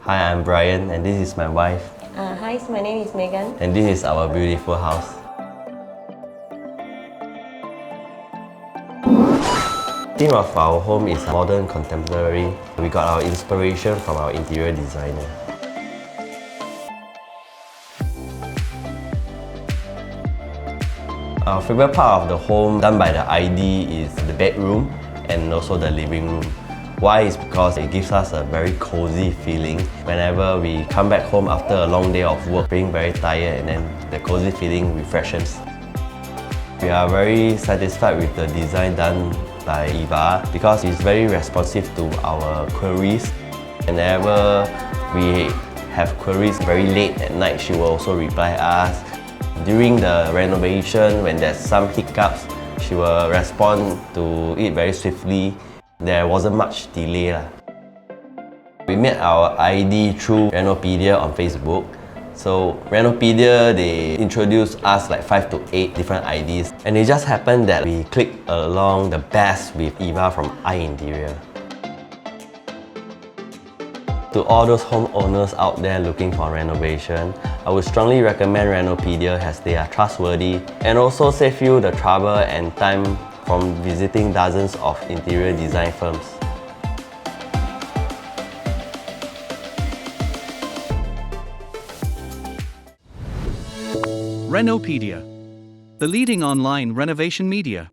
Hi, I'm Brian, and this is my wife. Hi, my name is Megan. And this is our beautiful house. The theme of our home is modern contemporary. We got our inspiration from our interior designer. Our favorite part of the home done by the ID is the bedroom and also the living room. Why is because it gives us a very cozy feeling. Whenever we come back home after a long day of work, being very tired, and then the cozy feeling refreshes. We are very satisfied with the design done by Eva because it's very responsive to our queries. Whenever we have queries very late at night, she will also reply us. During the renovation, when there's some hiccups, she will respond to it very swiftly. There wasn't much delay. We met our ID through Renopedia on Facebook. So Renopedia, they introduced us like 5 to 8 different IDs, and it just happened that we clicked along the best with Eva from iInterior. To all those homeowners out there looking for renovation, I would strongly recommend Renopedia as they are trustworthy and also save you the trouble and time from visiting dozens of interior design firms. Renopedia, the leading online renovation media.